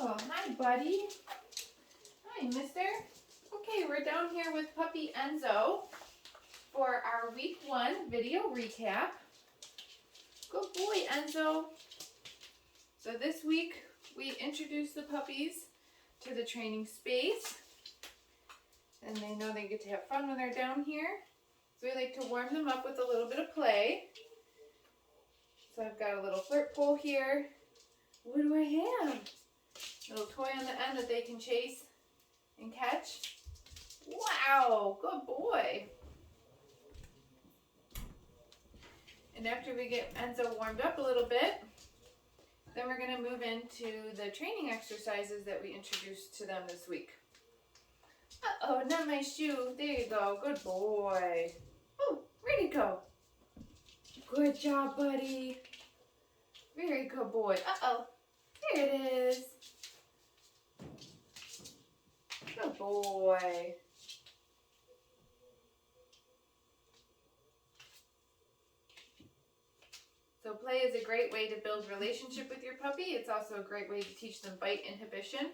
Oh, hi, buddy. Hi, mister. Okay, we're down here with puppy Enzo for our week 1 video recap. Good boy, Enzo. So this week, we introduced the puppies to the training space. And they know they get to have fun when they're down here. So we like to warm them up with a little bit of play. So I've got a little flirt pole here. What do I have? A little toy on the end that they can chase and catch. Wow, good boy. And after we get Enzo warmed up a little bit, then we're going to move into the training exercises that we introduced to them this week. Uh-oh, not my shoe. There you go. Good boy. Oh, where'd he go? Good job, buddy. Very good boy. Uh-oh. There it is. Good boy. So play is a great way to build relationship with your puppy. It's also a great way to teach them bite inhibition,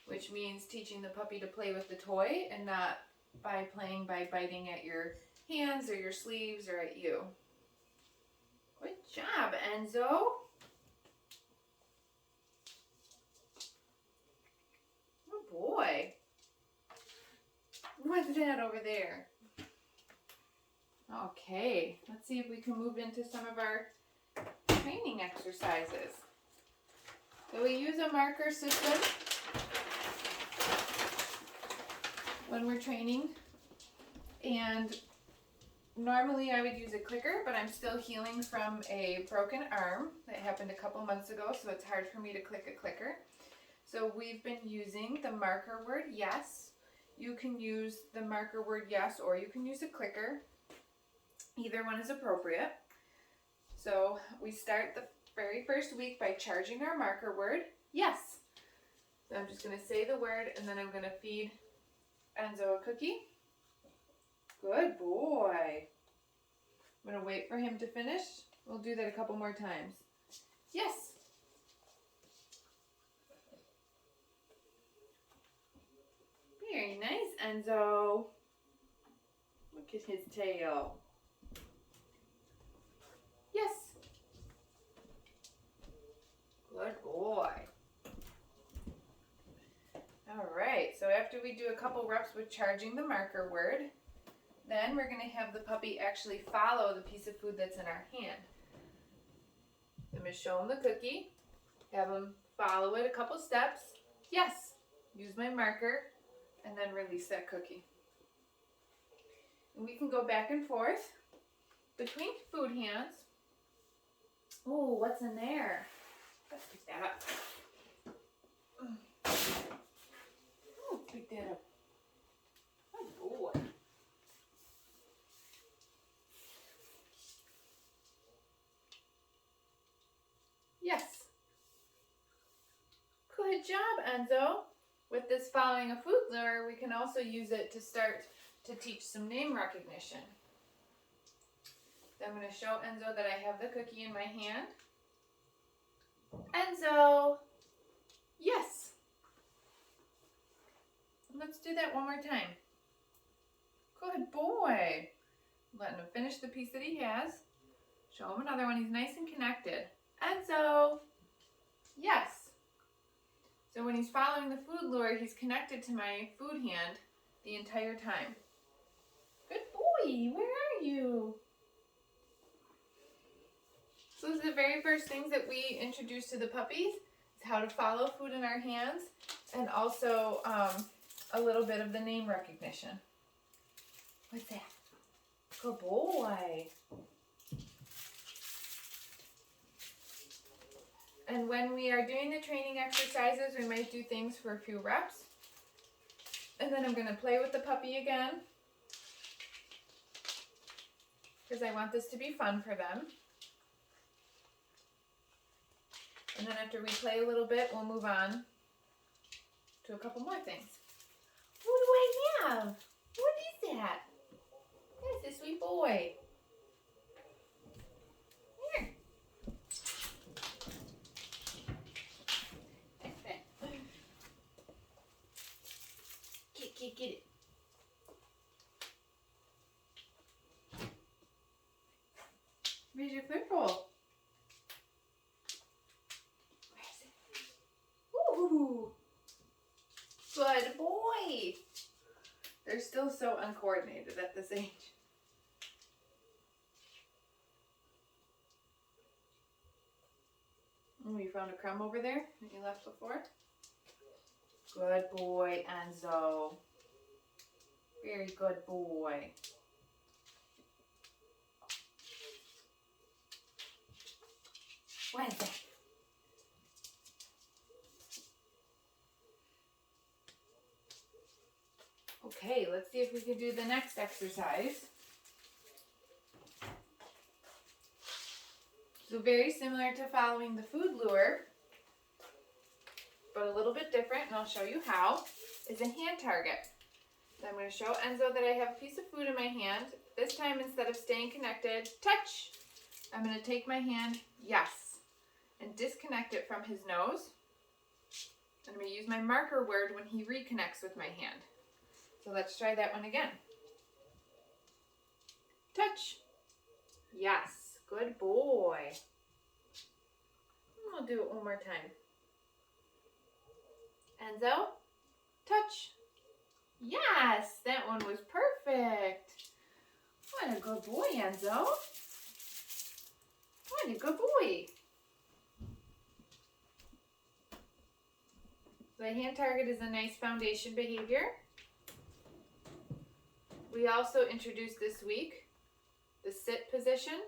which means teaching the puppy to play with the toy and not by playing by biting at your hands or your sleeves or at you. Good job, Enzo. Good boy. What's that over there? Okay, let's see if we can move into some of our training exercises. So we use a marker system when we're training, and normally I would use a clicker, but I'm still healing from a broken arm that happened a couple months ago, so it's hard for me to click a clicker. So we've been using the marker word yes. You can use the marker word yes, or you can use a clicker. Either one is appropriate. So we start the very first week by charging our marker word, yes. So I'm just going to say the word and then I'm going to feed Enzo a cookie. Good boy. I'm going to wait for him to finish. We'll do that a couple more times. Yes. Very nice, Enzo. Look at his tail. Yes. Good boy. All right, so after we do a couple reps with charging the marker word, then we're going to have the puppy actually follow the piece of food that's in our hand. I'm going to show him the cookie, have him follow it a couple steps. Yes. Use my marker, and then release that cookie. And we can go back and forth between food hands. Oh, what's in there? Let's pick that up. Oh, pick that up. Good boy. Yes. Good job, Enzo. With this following a food lure, we can also use it to start to teach some name recognition. So I'm going to show Enzo that I have the cookie in my hand. Enzo, yes. Let's do that one more time. Good boy. Letting him finish the piece that he has. Show him another one. He's nice and connected. Enzo, yes. So when he's following the food lure, he's connected to my food hand the entire time. Good boy, where are you? So this is the very first things that we introduce to the puppies, is how to follow food in our hands, and also a little bit of the name recognition. What's that? Good boy. And when we are doing the training exercises, we might do things for a few reps. And then I'm going to play with the puppy again, because I want this to be fun for them. And then after we play a little bit, we'll move on to a couple more things. What do I have? What is that? That's a sweet boy. Here. get it. Where's your food bowl? Where's it? Ooh! Good boy! They're still so uncoordinated at this age. Oh, you found a crumb over there that you left before? Good boy, Enzo. Very good boy. What is that? Okay, let's see if we can do the next exercise. So very similar to following the food lure, but a little bit different, and I'll show you how, is a hand target. So I'm going to show Enzo that I have a piece of food in my hand. This time, instead of staying connected, touch, I'm going to take my hand, yes, and disconnect it from his nose. I'm going to use my marker word when he reconnects with my hand. So let's try that one again. Touch. Yes, good boy. I'll do it one more time. Enzo, touch. Yes, that one was perfect. What a good boy, Enzo. What a good boy. The hand target is a nice foundation behavior. We also introduced this week the sit position.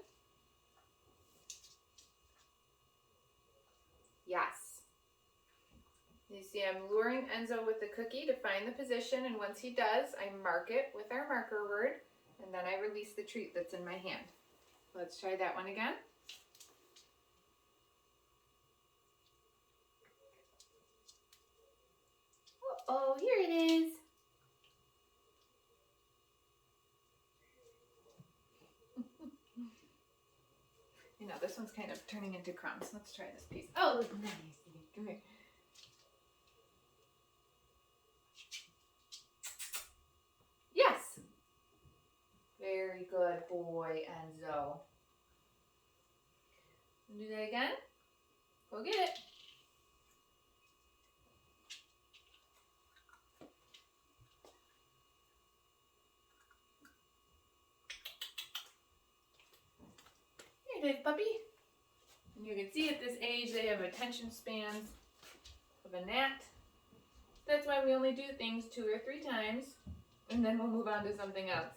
Yes. You see I'm luring Enzo with the cookie to find the position, and once he does, I mark it with our marker word, and then I release the treat that's in my hand. Let's try that one again. Uh-oh, here it is. You know, this one's kind of turning into crumbs. Let's try this piece. Oh, nice. Come here. Yes. Very good boy, Enzo. Do that again. Go get it. Here it is, puppy. And you can see at this age they have attention spans of a gnat. That's why we only do things 2 or 3 times, and then we'll move on to something else.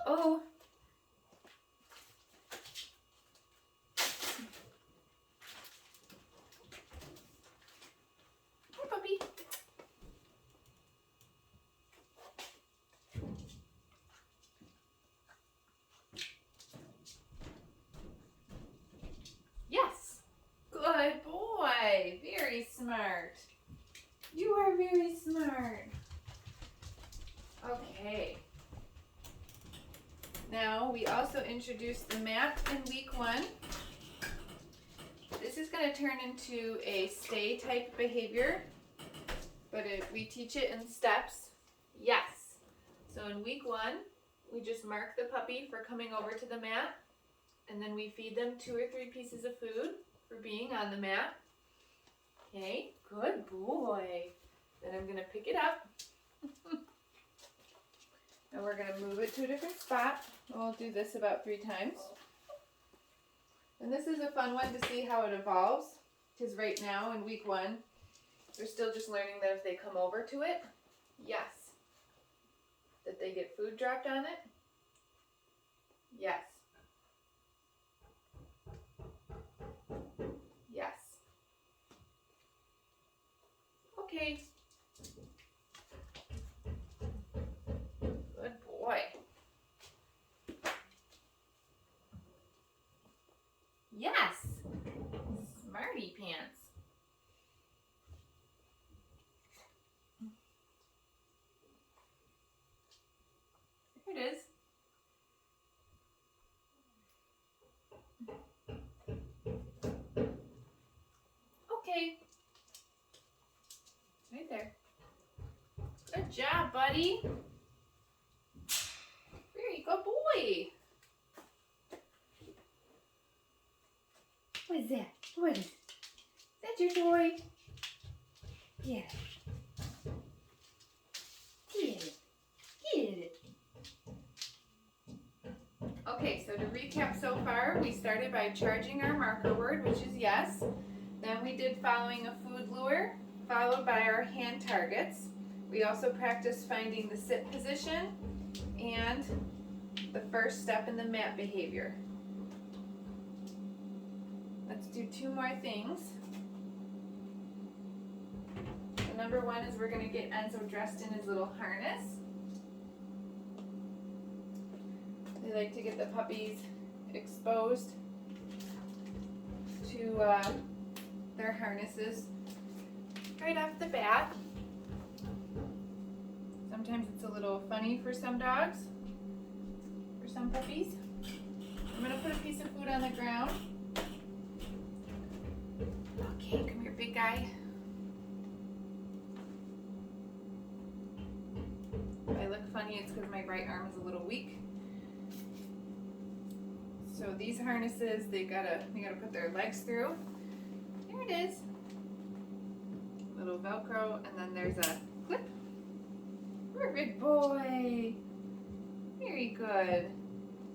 Uh-oh. Hi, puppy. Yes. Good boy. Very smart. You are very smart. Okay. Now, we also introduced the mat in week 1. This is going to turn into a stay type behavior, but we teach it in steps. Yes. So in week 1, we just mark the puppy for coming over to the mat, and then we feed them 2 or 3 pieces of food for being on the mat. Okay, good boy. Then I'm going to pick it up. And we're going to move it to a different spot. We'll do this about 3 times. And this is a fun one to see how it evolves. Because right now in week 1, they're still just learning that if they come over to it, yes. That they get food dropped on it, yes. Yes. Okay. Good boy. Yes. Smarty pants. Here it is. Okay. job, buddy. Very good boy. What is that? What is that? Your toy? Yeah. Get it. Get it. Okay, so to recap so far, we started by charging our marker word, which is yes. Then we did following a food lure, followed by our hand targets. We also practiced finding the sit position and the first step in the mat behavior. Let's do 2 more things. So number 1 is we're going to get Enzo dressed in his little harness. They like to get the puppies exposed to their harnesses right off the bat. Sometimes it's a little funny for some dogs, for some puppies. I'm going to put a piece of food on the ground. Okay, come here, big guy. If I look funny, it's because my right arm is a little weak. So these harnesses, they gotta put their legs through. There it is. Little Velcro, and then there's a clip. Perfect boy. Very good.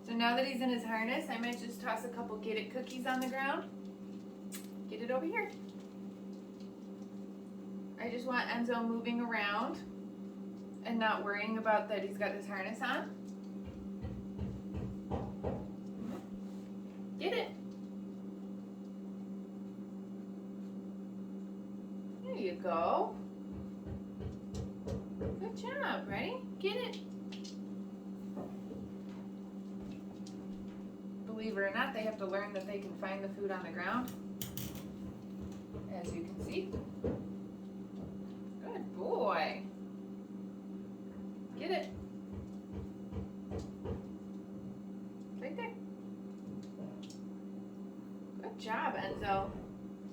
So now that he's in his harness, I might just toss a couple Get It cookies on the ground. Get it over here. I just want Enzo moving around and not worrying about that he's got his harness on. Get it. There you go. Good job. Ready? Get it. Believe it or not, they have to learn that they can find the food on the ground. As you can see. Good boy. Get it. Right there. Good job, Enzo.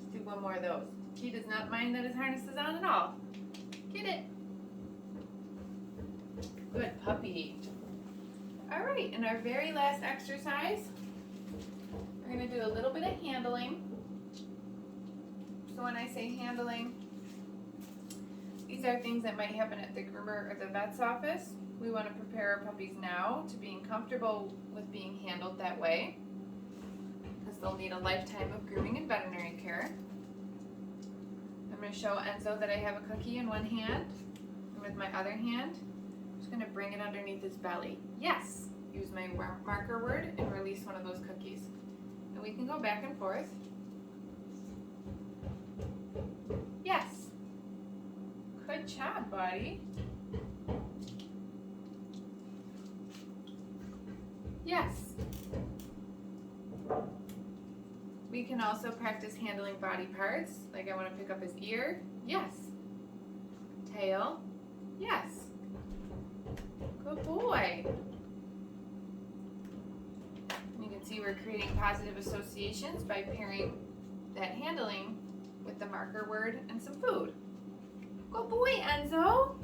Let's do 1 more of those. He does not mind that his harness is on at all. Get it. Good puppy. All right, in our very last exercise, we're going to do a little bit of handling. So when I say handling, these are things that might happen at the groomer or the vet's office. We want to prepare our puppies now to being comfortable with being handled that way, because they'll need a lifetime of grooming and veterinary care. I'm going to show Enzo that I have a cookie in one hand, and with my other hand, I'm just going to bring it underneath his belly. Yes! Use my marker word and release one of those cookies. And we can go back and forth. Yes! Good job, buddy. Yes. We can also practice handling body parts. Like I want to pick up his ear. Yes. Tail. Yes. Good boy. You can see we're creating positive associations by pairing that handling with the marker word and some food. Good boy, Enzo.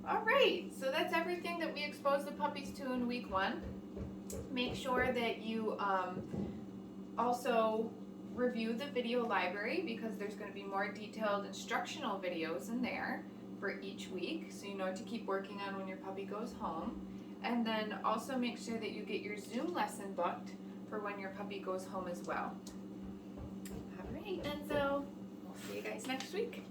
All right, so that's everything that we exposed the puppies to in week 1. Make sure that you also review the video library, because there's going to be more detailed instructional videos in there for each week, so you know what to keep working on when your puppy goes home. And then also make sure that you get your Zoom lesson booked for when your puppy goes home as well. All right, Enzo. We'll see you guys next week.